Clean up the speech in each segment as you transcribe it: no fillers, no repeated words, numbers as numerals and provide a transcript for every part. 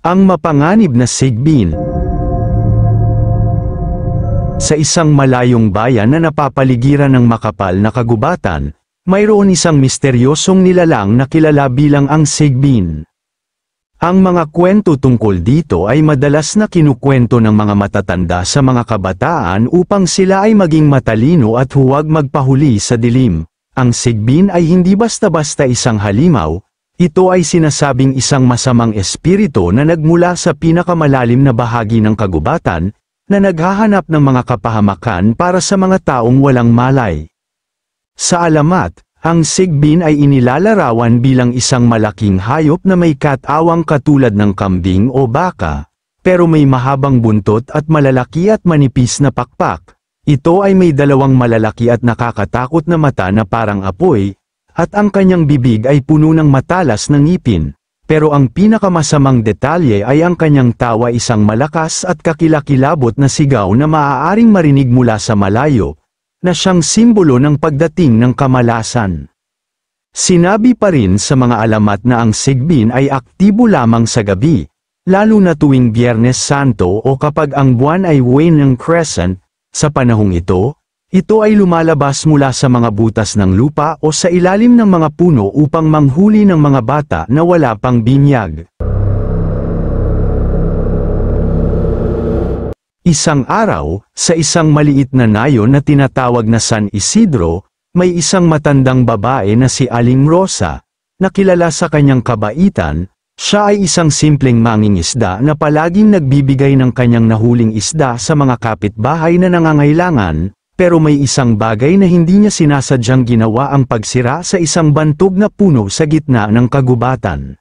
Ang mapanganib na sigbin. Sa isang malayong bayan na napapaligiran ng makapal na kagubatan, mayroon isang misteryosong nilalang na kilala bilang ang sigbin. Ang mga kwento tungkol dito ay madalas na kinukwento ng mga matatanda sa mga kabataan upang sila ay maging matalino at huwag magpahuli sa dilim. Ang sigbin ay hindi basta-basta isang halimaw. Ito ay sinasabing isang masamang espiritu na nagmula sa pinakamalalim na bahagi ng kagubatan, na naghahanap ng mga kapahamakan para sa mga taong walang malay. Sa alamat, ang sigbin ay inilalarawan bilang isang malaking hayop na may katawang katulad ng kambing o baka, pero may mahabang buntot at malalaki at manipis na pakpak. Ito ay may dalawang malalaki at nakakatakot na mata na parang apoy, at ang kanyang bibig ay puno ng matalas na ngipin, pero ang pinakamasamang detalye ay ang kanyang tawa, isang malakas at kakilakilabot na sigaw na maaaring marinig mula sa malayo, na siyang simbolo ng pagdating ng kamalasan. Sinabi pa rin sa mga alamat na ang sigbin ay aktibo lamang sa gabi, lalo na tuwing Biyernes Santo o kapag ang buwan ay waning crescent. Sa panahong ito ay lumalabas mula sa mga butas ng lupa o sa ilalim ng mga puno upang manghuli ng mga bata na wala pang binyag. Isang araw, sa isang maliit na nayon na tinatawag na San Isidro, may isang matandang babae na si Aling Rosa, na kilala sa kanyang kabaitan. Siya ay isang simpleng mangingisda na palaging nagbibigay ng kanyang nahuling isda sa mga kapitbahay na nangangailangan. Pero may isang bagay na hindi niya sinasadyang ginawa, ang pagsira sa isang bantog na puno sa gitna ng kagubatan.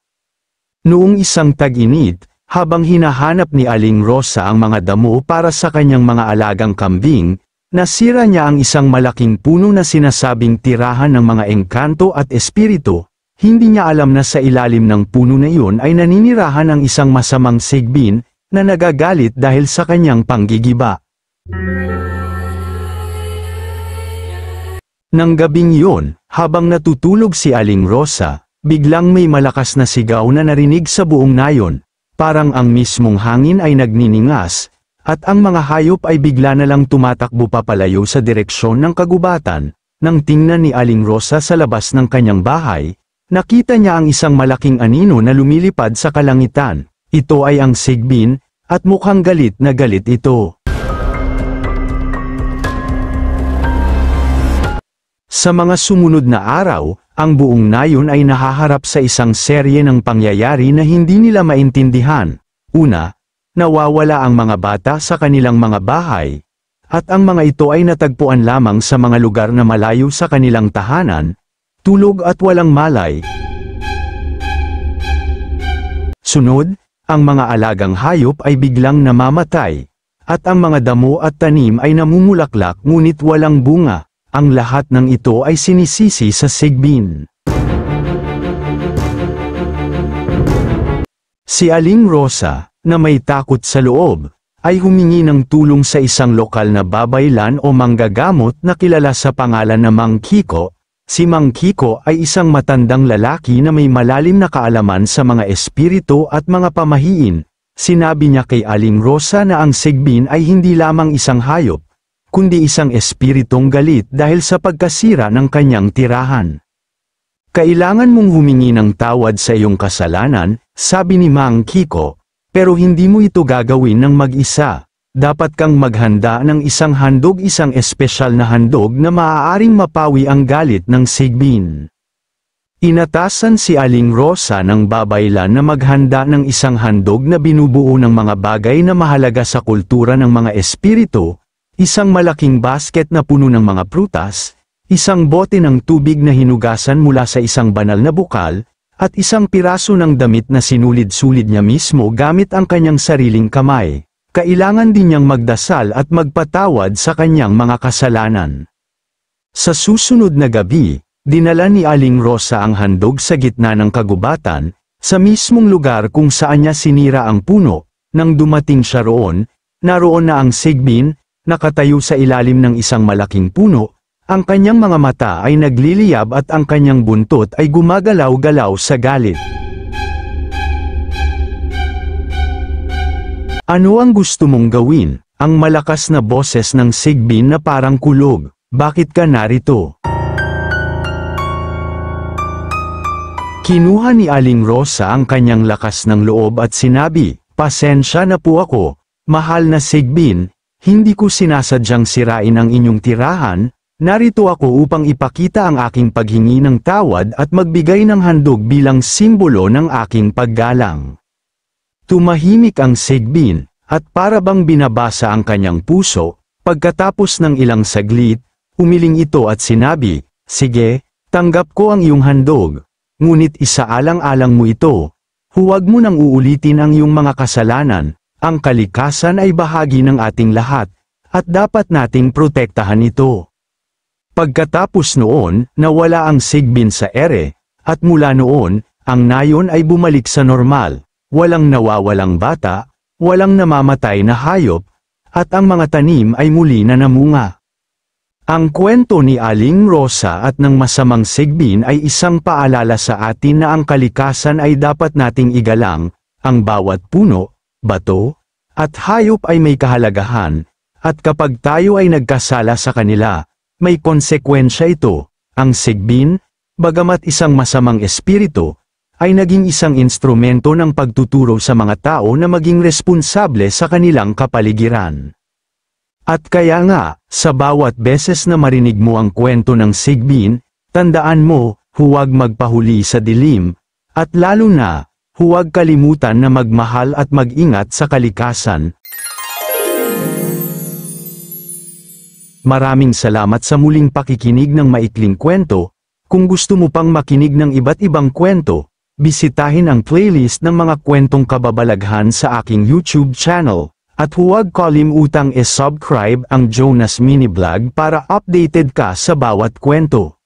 Noong isang tag-init, habang hinahanap ni Aling Rosa ang mga damo para sa kanyang mga alagang kambing, nasira niya ang isang malaking puno na sinasabing tirahan ng mga engkanto at espiritu. Hindi niya alam na sa ilalim ng puno na iyon ay naninirahan ang isang masamang sigbin, na nagagalit dahil sa kanyang panggigiba. Nang gabing yun, habang natutulog si Aling Rosa, biglang may malakas na sigaw na narinig sa buong nayon, parang ang mismong hangin ay nagniningas, at ang mga hayop ay bigla na lang tumatakbo papalayo sa direksyon ng kagubatan. Nang tingnan ni Aling Rosa sa labas ng kanyang bahay, nakita niya ang isang malaking anino na lumilipad sa kalangitan. Ito ay ang sigbin, at mukhang galit na galit ito. Sa mga sumunod na araw, ang buong nayon ay nahaharap sa isang serye ng pangyayari na hindi nila maintindihan. Una, nawawala ang mga bata sa kanilang mga bahay, at ang mga ito ay natagpuan lamang sa mga lugar na malayo sa kanilang tahanan, tulog at walang malay. Sunod, ang mga alagang hayop ay biglang namamatay, at ang mga damo at tanim ay namumulaklak ngunit walang bunga. Ang lahat ng ito ay sinisisi sa sigbin. Si Aling Rosa, na may takot sa loob, ay humingi ng tulong sa isang lokal na babaylan o manggagamot na kilala sa pangalan na Mang Kiko. Si Mang Kiko ay isang matandang lalaki na may malalim na kaalaman sa mga espiritu at mga pamahiin. Sinabi niya kay Aling Rosa na ang sigbin ay hindi lamang isang hayop, kundi isang espiritong galit dahil sa pagkasira ng kanyang tirahan. Kailangan mong humingi ng tawad sa iyong kasalanan, sabi ni Mang Kiko, pero hindi mo ito gagawin ng mag-isa. Dapat kang maghanda ng isang handog, isang espesyal na handog na maaaring mapawi ang galit ng sigbin. Inatasan si Aling Rosa ng babaylan na maghanda ng isang handog na binubuo ng mga bagay na mahalaga sa kultura ng mga espiritu. Isang malaking basket na puno ng mga prutas, isang bote ng tubig na hinugasan mula sa isang banal na bukal, at isang piraso ng damit na sinulid-sulid niya mismo gamit ang kanyang sariling kamay. Kailangan din niyang magdasal at magpatawad sa kanyang mga kasalanan. Sa susunod na gabi, dinala ni Aling Rosa ang handog sa gitna ng kagubatan, sa mismong lugar kung saan niya sinira ang puno. Nang dumating siya roon, naroon na ang sigbin, nakatayo sa ilalim ng isang malaking puno, ang kanyang mga mata ay nagliliyab at ang kanyang buntot ay gumagalaw-galaw sa galit. Ano ang gusto mong gawin? Ang malakas na boses ng Sigbin na parang kulog. Bakit ka narito? Kinuha ni Aling Rosa ang kanyang lakas ng loob at sinabi, "Pasensya na po ako, mahal na Sigbin, hindi ko sinasadyang sirain ang inyong tirahan, narito ako upang ipakita ang aking paghingi ng tawad at magbigay ng handog bilang simbolo ng aking paggalang." Tumahimik ang Sigbin, at para bang binabasa ang kanyang puso, pagkatapos ng ilang saglit, umiling ito at sinabi, "Sige, tanggap ko ang iyong handog, ngunit isaalang-alang mo ito, huwag mo nang uulitin ang iyong mga kasalanan, ang kalikasan ay bahagi ng ating lahat, at dapat nating protektahan ito." Pagkatapos noon, nawala ang Sigbin sa ere, at mula noon, ang nayon ay bumalik sa normal, walang nawawalang bata, walang namamatay na hayop, at ang mga tanim ay muli na namunga. Ang kwento ni Aling Rosa at ng masamang Sigbin ay isang paalala sa atin na ang kalikasan ay dapat nating igalang, ang bawat puno, bato, at hayop ay may kahalagahan, at kapag tayo ay nagkasala sa kanila, may konsekwensya ito. Ang Sigbin, bagamat isang masamang espiritu, ay naging isang instrumento ng pagtuturo sa mga tao na maging responsable sa kanilang kapaligiran. At kaya nga, sa bawat beses na marinig mo ang kwento ng Sigbin, tandaan mo, huwag magpahuli sa dilim, at lalo na, huwag kalimutan na magmahal at mag-ingat sa kalikasan. Maraming salamat sa muling pakikinig ng maikling kwento. Kung gusto mo pang makinig ng iba't ibang kwento, bisitahin ang playlist ng mga kwentong kababalaghan sa aking YouTube channel, at huwag kalimutang i-subscribe ang Jonas Mini Vlog para updated ka sa bawat kwento.